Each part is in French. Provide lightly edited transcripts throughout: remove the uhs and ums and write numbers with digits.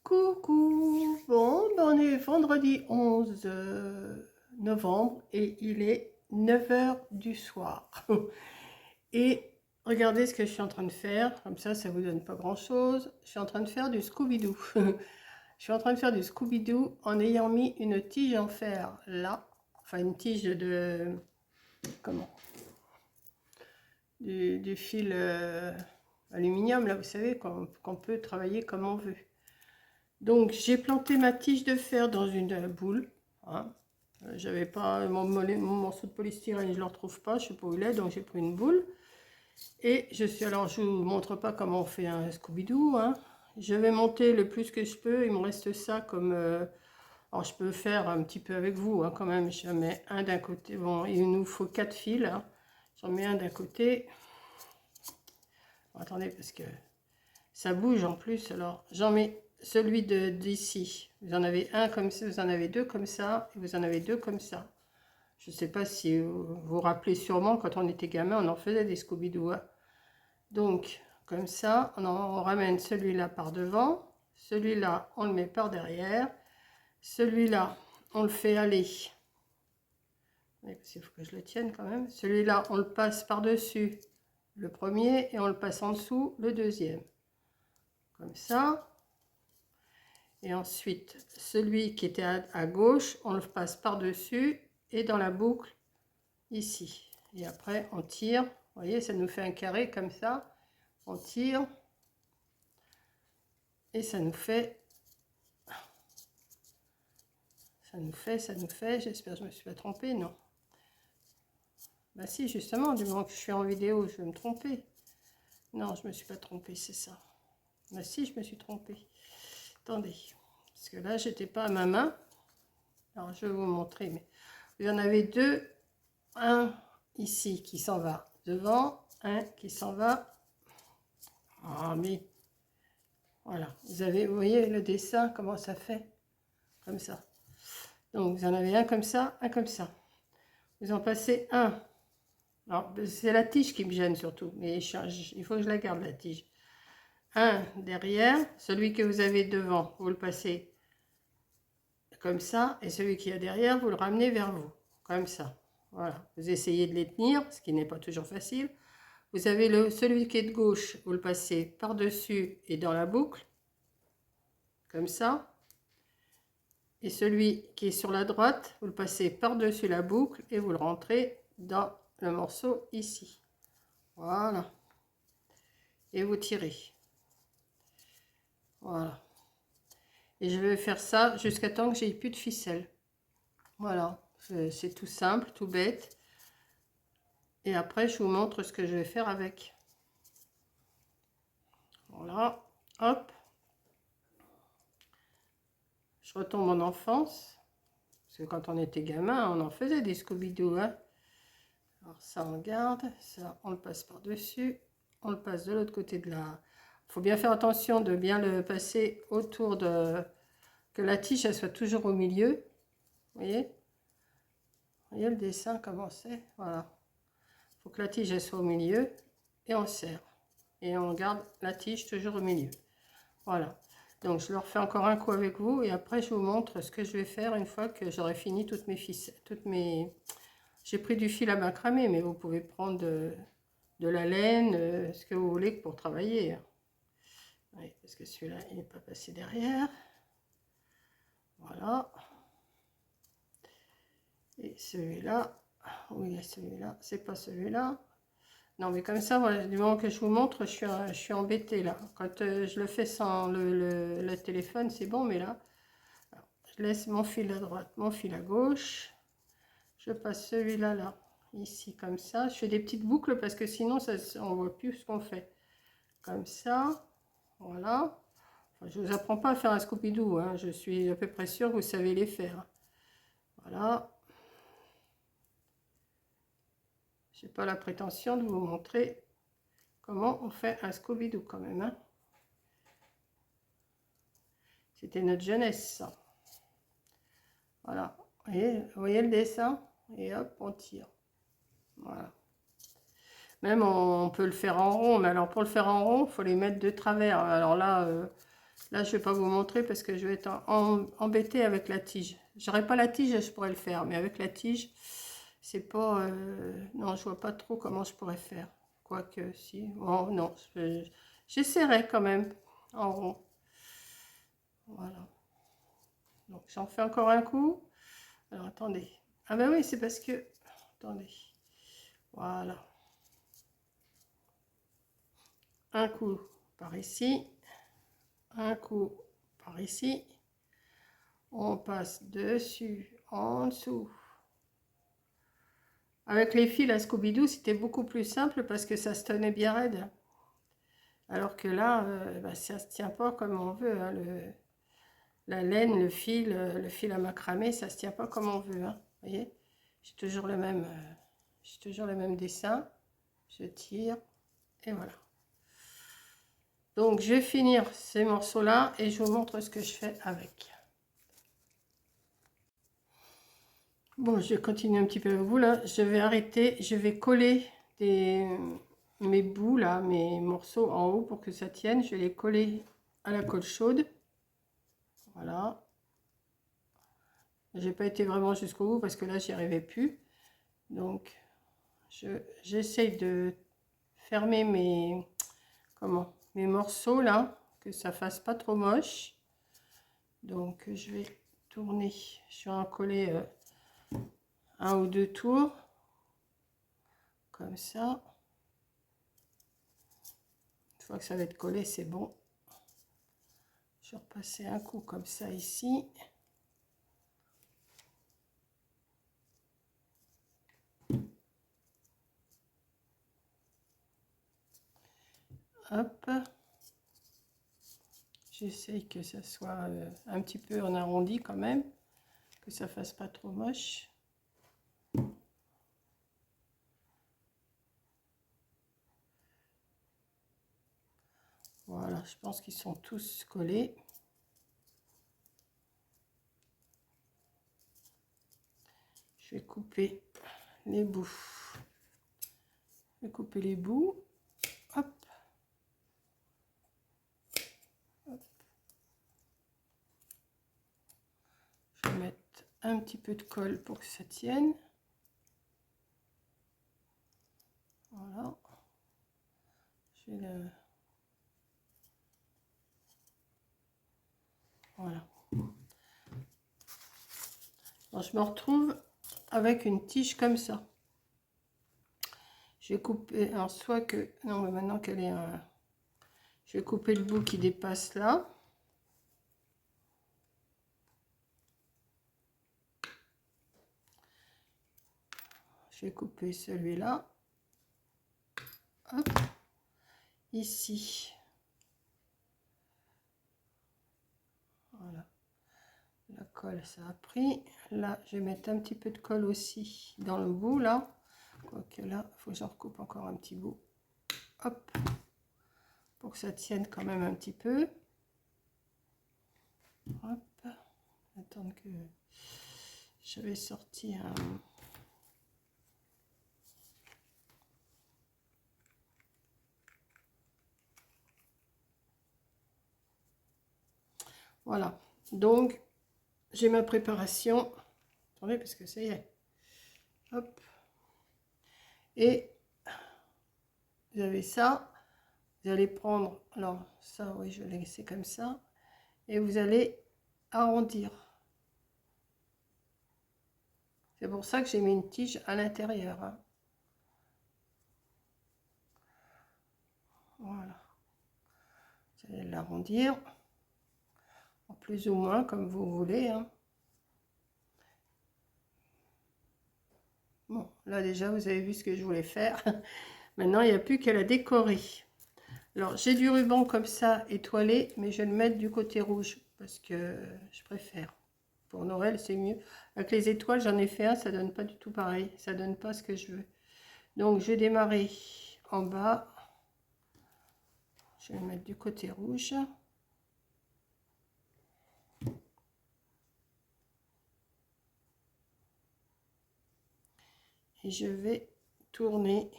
Coucou! Bon, ben on est vendredi 11 novembre et il est 9 heures du soir. Et regardez ce que je suis en train de faire, comme ça vous donne pas grand-chose. Je suis en train de faire du Scooby-Doo. Je suis en train de faire du Scooby-Doo en ayant mis une tige en fer là, enfin une tige de, comment? Du fil aluminium là, vous savez, qu'on peut travailler comme on veut. Donc j'ai planté ma tige de fer dans une boule. Hein. J'avais pas mon morceau de polystyrène, je ne le retrouve pas, je sais pas où il est, donc j'ai pris une boule. Et alors je vous montre pas comment on fait un Scooby-Doo. Hein. Je vais monter le plus que je peux, il me reste ça comme... alors je peux faire un petit peu avec vous hein, quand même, j'en mets un d'un côté. Bon, il nous faut 4 fils. Hein. J'en mets un d'un côté. Bon, attendez, parce que ça bouge en plus, alors j'en mets celui d'ici. Vous en avez un comme ça, vous en avez deux comme ça, et vous en avez deux comme ça. Je ne sais pas si vous vous rappelez sûrement, quand on était gamin, on en faisait des Scooby-Doo. Hein. Donc, comme ça, on ramène celui-là par devant, celui-là, on le met par derrière, celui-là, on le fait aller. Oui, parce qu'il faut que je le tienne quand même. Celui-là, on le passe par-dessus le premier, et on le passe en dessous le deuxième. Comme ça. Et ensuite, celui qui était à gauche, on le passe par-dessus et dans la boucle ici. Et après, on tire. Vous voyez, ça nous fait un carré comme ça. On tire. Et ça nous fait... J'espère que je ne me suis pas trompée, non. Bah si, justement, du moment que je suis en vidéo, je vais me tromper. Non, je ne me suis pas trompée, c'est ça. Bah si, je me suis trompée. Attendez. Parce que là, j'étais pas à ma main. Alors, je vais vous montrer. Mais vous en avez deux. Un ici qui s'en va devant, un qui s'en va. Ah, mais voilà. Vous voyez le dessin, comment ça fait? Comme ça. Donc, vous en avez un comme ça, un comme ça. Vous en passez un. Alors, c'est la tige qui me gêne surtout. Mais il faut que je la garde, la tige. Un derrière. Celui que vous avez devant, vous le passez comme ça. Et celui qui est derrière, vous le ramenez vers vous. Comme ça. Voilà. Vous essayez de les tenir, ce qui n'est pas toujours facile. Vous avez celui qui est de gauche, vous le passez par-dessus et dans la boucle, comme ça. Et celui qui est sur la droite, vous le passez par-dessus la boucle et vous le rentrez dans le morceau ici. Voilà. Et vous tirez. Voilà. Et je vais faire ça jusqu'à temps que j'ai plus de ficelle. Voilà. C'est tout simple, tout bête. Et après, je vous montre ce que je vais faire avec. Voilà. Hop. Je retombe en enfance. Parce que quand on était gamin, on en faisait des Scooby-Doo. Hein. Alors ça, on garde. Ça, on le passe par-dessus. On le passe de l'autre côté de la... Il faut bien faire attention de bien le passer autour de... Que la tige, elle soit toujours au milieu. Vous voyez? Vous voyez le dessin, comment c'est? Voilà. Il faut que la tige, elle soit au milieu. Et on serre. Et on garde la tige toujours au milieu. Voilà. Donc, je le refais encore un coup avec vous. Et après, je vous montre ce que je vais faire une fois que j'aurai fini toutes mes ficelles. J'ai pris du fil à macramé, mais vous pouvez prendre de la laine, ce que vous voulez pour travailler. Oui, parce que celui-là, il n'est pas passé derrière. Voilà. Et celui-là, oui, celui-là, c'est pas celui-là. Non, mais comme ça, voilà, du moment que je vous montre, je suis embêtée là. Quand je le fais sans le téléphone, c'est bon, mais là, alors, je laisse mon fil à droite, mon fil à gauche. Je passe celui-là, là, ici, comme ça. Je fais des petites boucles parce que sinon, on ne voit plus ce qu'on fait. Comme ça, voilà. Enfin, je ne vous apprends pas à faire un Scooby-Doo, hein. Je suis à peu près sûre que vous savez les faire. Voilà. Je n'ai pas la prétention de vous montrer comment on fait un Scooby-Doo quand même. Hein. C'était notre jeunesse, ça. Voilà. Vous voyez le dessin? Et hop, on tire. Voilà. Même on peut le faire en rond, mais alors pour le faire en rond, il faut les mettre de travers. Alors là, Là, je vais pas vous montrer parce que je vais être embêtée avec la tige. J'aurais pas la tige, je pourrais le faire. Mais avec la tige, c'est pas... non, je vois pas trop comment je pourrais faire. Quoique, si... Oh, non, j'essaierai quand même en rond. Voilà. Donc, j'en fais encore un coup. Alors, attendez. Ah ben oui, c'est parce que... Attendez. Voilà. Un coup par ici. Un coup par ici. On passe dessus, en dessous. Avec les fils à Scooby-Doo, c'était beaucoup plus simple parce que ça se tenait bien raide. Alors que là, bah, ça ne se tient pas comme on veut. Hein, la laine, le fil à macramé, ça ne se tient pas comme on veut. Hein, vous voyez, j'ai toujours le même dessin. Je tire et voilà. Donc, je vais finir ces morceaux-là et je vous montre ce que je fais avec. Bon, je vais continuer un petit peu avec vous là. Je vais arrêter, je vais coller mes bouts là, mes morceaux en haut pour que ça tienne. Je vais les coller à la colle chaude. Voilà. J'ai pas été vraiment jusqu'au bout parce que là, j'y arrivais plus. Donc, j'essaye de fermer mes morceaux là, que ça fasse pas trop moche. Donc, je vais tourner. Je vais en coller un ou deux tours comme ça. Une fois que ça va être collé, c'est bon. Je vais repasser un coup comme ça ici. Hop. J'essaye que ça soit un petit peu en arrondi quand même, que ça fasse pas trop moche. Voilà, je pense qu'ils sont tous collés. Je vais couper les bouts. Je vais couper les bouts. Hop. Hop. Je vais mettre un petit peu de colle pour que ça tienne. Voilà. Je vais le... Voilà. Alors, je me retrouve avec une tige comme ça. Je vais couper, alors soit que, non mais maintenant qu'elle est je vais couper le bout qui dépasse là. Je vais couper celui-là. Hop. Ici. Voilà. La colle, ça a pris. Là, je vais mettre un petit peu de colle aussi dans le bout là. Quoique là, il faut que j'en recoupe encore un petit bout. Hop. Pour que ça tienne quand même un petit peu. Hop. Attendre que j'avais sorti un... Voilà. Donc, j'ai ma préparation. Attendez, parce que ça y est. Hop. Et vous avez ça. Vous allez prendre... Alors, ça, oui, je vais laisser comme ça. Et vous allez arrondir. C'est pour ça que j'ai mis une tige à l'intérieur. Hein. Voilà. Vous allez l'arrondir. Plus ou moins comme vous voulez. Hein. Bon, là déjà, vous avez vu ce que je voulais faire. Maintenant, il n'y a plus qu'à la décorer. Alors, j'ai du ruban comme ça, étoilé, mais je vais le mettre du côté rouge parce que je préfère. Pour Noël, c'est mieux. Avec les étoiles, j'en ai fait un, ça donne pas du tout pareil. Ça donne pas ce que je veux. Donc, je vais démarrer en bas. Je vais le mettre du côté rouge. Et je vais tourner.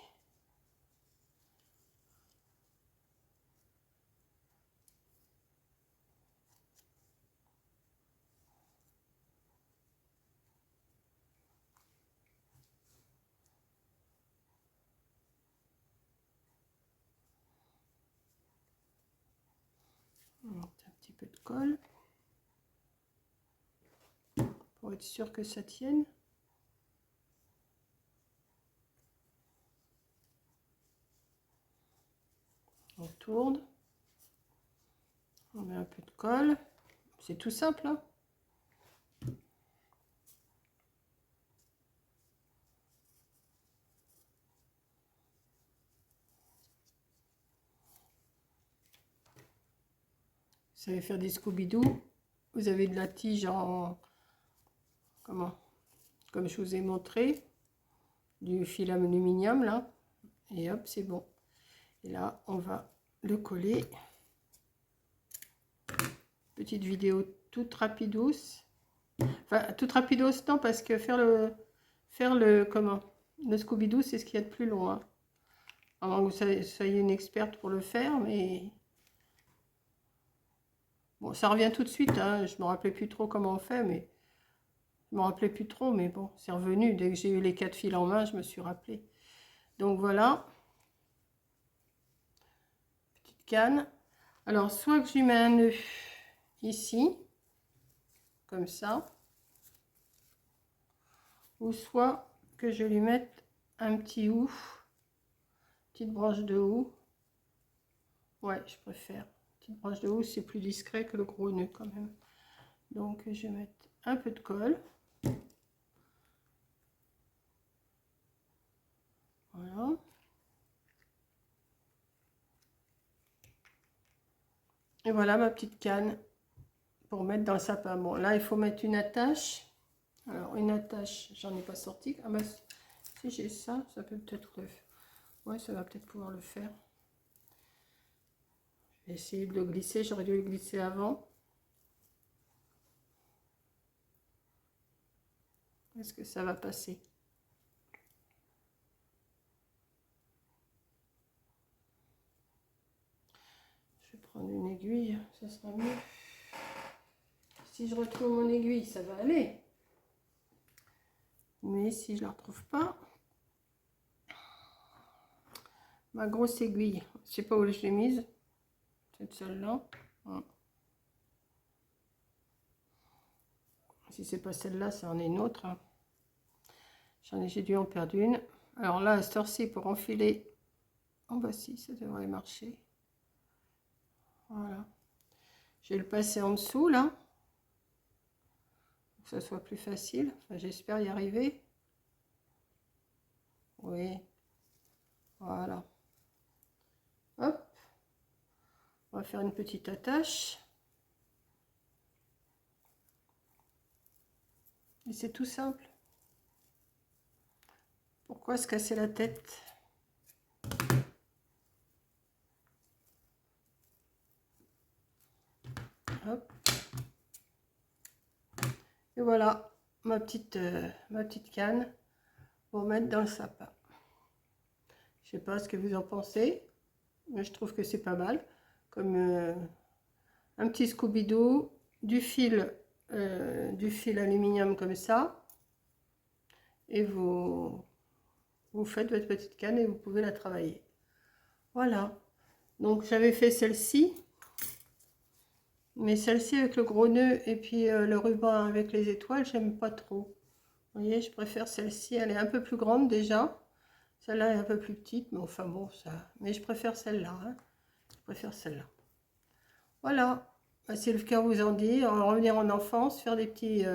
colle pour être sûr que ça tienne. On tourne, on met un peu de colle, c'est tout simple, hein. Vous savez faire des Scooby-Doo, vous avez de la tige en, comment, comme je vous ai montré, du fil aluminium là, et hop, c'est bon. Et là, on va le coller. Petite vidéo toute rapidos. Enfin, toute rapidos, non, parce que faire le comment, le Scooby-Doo, c'est ce qu'il y a de plus long, hein. Avant que vous soyez une experte pour le faire, mais bon, ça revient tout de suite, hein. Je me rappelais plus trop comment on fait, mais je me rappelais plus trop, mais bon, c'est revenu. Dès que j'ai eu les 4 fils en main, je me suis rappelé. Donc voilà, petite canne. Alors, soit que je lui mets un nœud ici, comme ça, ou soit que je lui mette un petit houx, petite branche de houx. Ouais, je préfère. Petite branche de houx, c'est plus discret que le gros nœud quand même. Donc, je vais mettre un peu de colle. Voilà. Et voilà ma petite canne pour mettre dans le sapin. Bon, là, il faut mettre une attache. Alors, une attache, j'en ai pas sorti. Ah bah, si j'ai ça, ça peut peut-être le faire. Ouais, ça va peut-être pouvoir le faire. Je vais essayer de le glisser. J'aurais dû le glisser avant. Est-ce que ça va passer? Je vais prendre une aiguille, ça sera mieux. Si je retrouve mon aiguille, ça va aller. Mais si je la retrouve pas, ma grosse aiguille, je sais pas où je l'ai mise, cette celle-là. Si c'est pas celle-là, ça en est une autre, hein. J'ai dû en perdre une. Alors là, à cette heure-ci, pour enfiler, oh bah si, ça devrait marcher. Voilà. Je vais le passer en dessous là, pour que ça soit plus facile. Enfin, j'espère y arriver. Oui. Voilà. Hop. On va faire une petite attache. Et c'est tout simple. Pourquoi se casser la tête? Hop. Et voilà ma petite canne pour mettre dans le sapin. Je sais pas ce que vous en pensez, mais je trouve que c'est pas mal. Comme un petit Scooby-Doo, du fil aluminium comme ça. Et vous faites votre petite canne et vous pouvez la travailler. Voilà. Donc j'avais fait celle-ci. Mais celle-ci avec le gros nœud et puis le ruban avec les étoiles, j'aime pas trop. Vous voyez, je préfère celle-ci. Elle est un peu plus grande déjà. Celle-là est un peu plus petite, mais enfin bon, ça. Mais je préfère celle-là, hein. Je préfère celle-là. Voilà. Bah, si le cœur vous en dit, revenir en enfance, faire des petits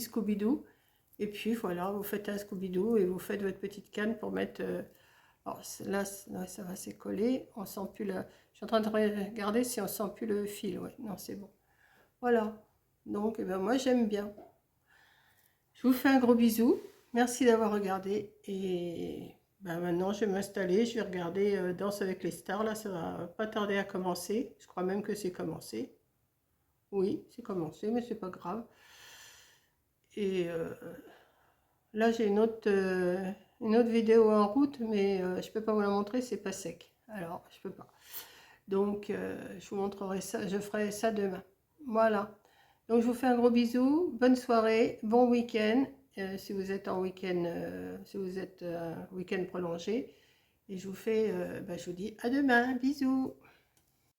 Scooby-Doo. Et puis voilà, vous faites un Scooby-Doo et vous faites votre petite canne pour mettre. Alors là, ça va s'écoller. On sent plus la. Je suis en train de regarder si on sent plus le fil. Ouais, non, c'est bon. Voilà. Donc, eh ben, moi, j'aime bien. Je vous fais un gros bisou. Merci d'avoir regardé. Et ben, maintenant, je vais m'installer. Je vais regarder Danse avec les stars. Là, ça va pas tarder à commencer. Je crois même que c'est commencé. Oui, c'est commencé, mais c'est pas grave. Et là, j'ai une autre vidéo en route, mais je peux pas vous la montrer, c'est pas sec. Alors, je peux pas. Donc, je vous montrerai ça, je ferai ça demain. Voilà. Donc, je vous fais un gros bisou. Bonne soirée, bon week-end. Si vous êtes en week-end, si vous êtes week-end prolongé. Et je vous fais, je vous dis à demain. Bisous.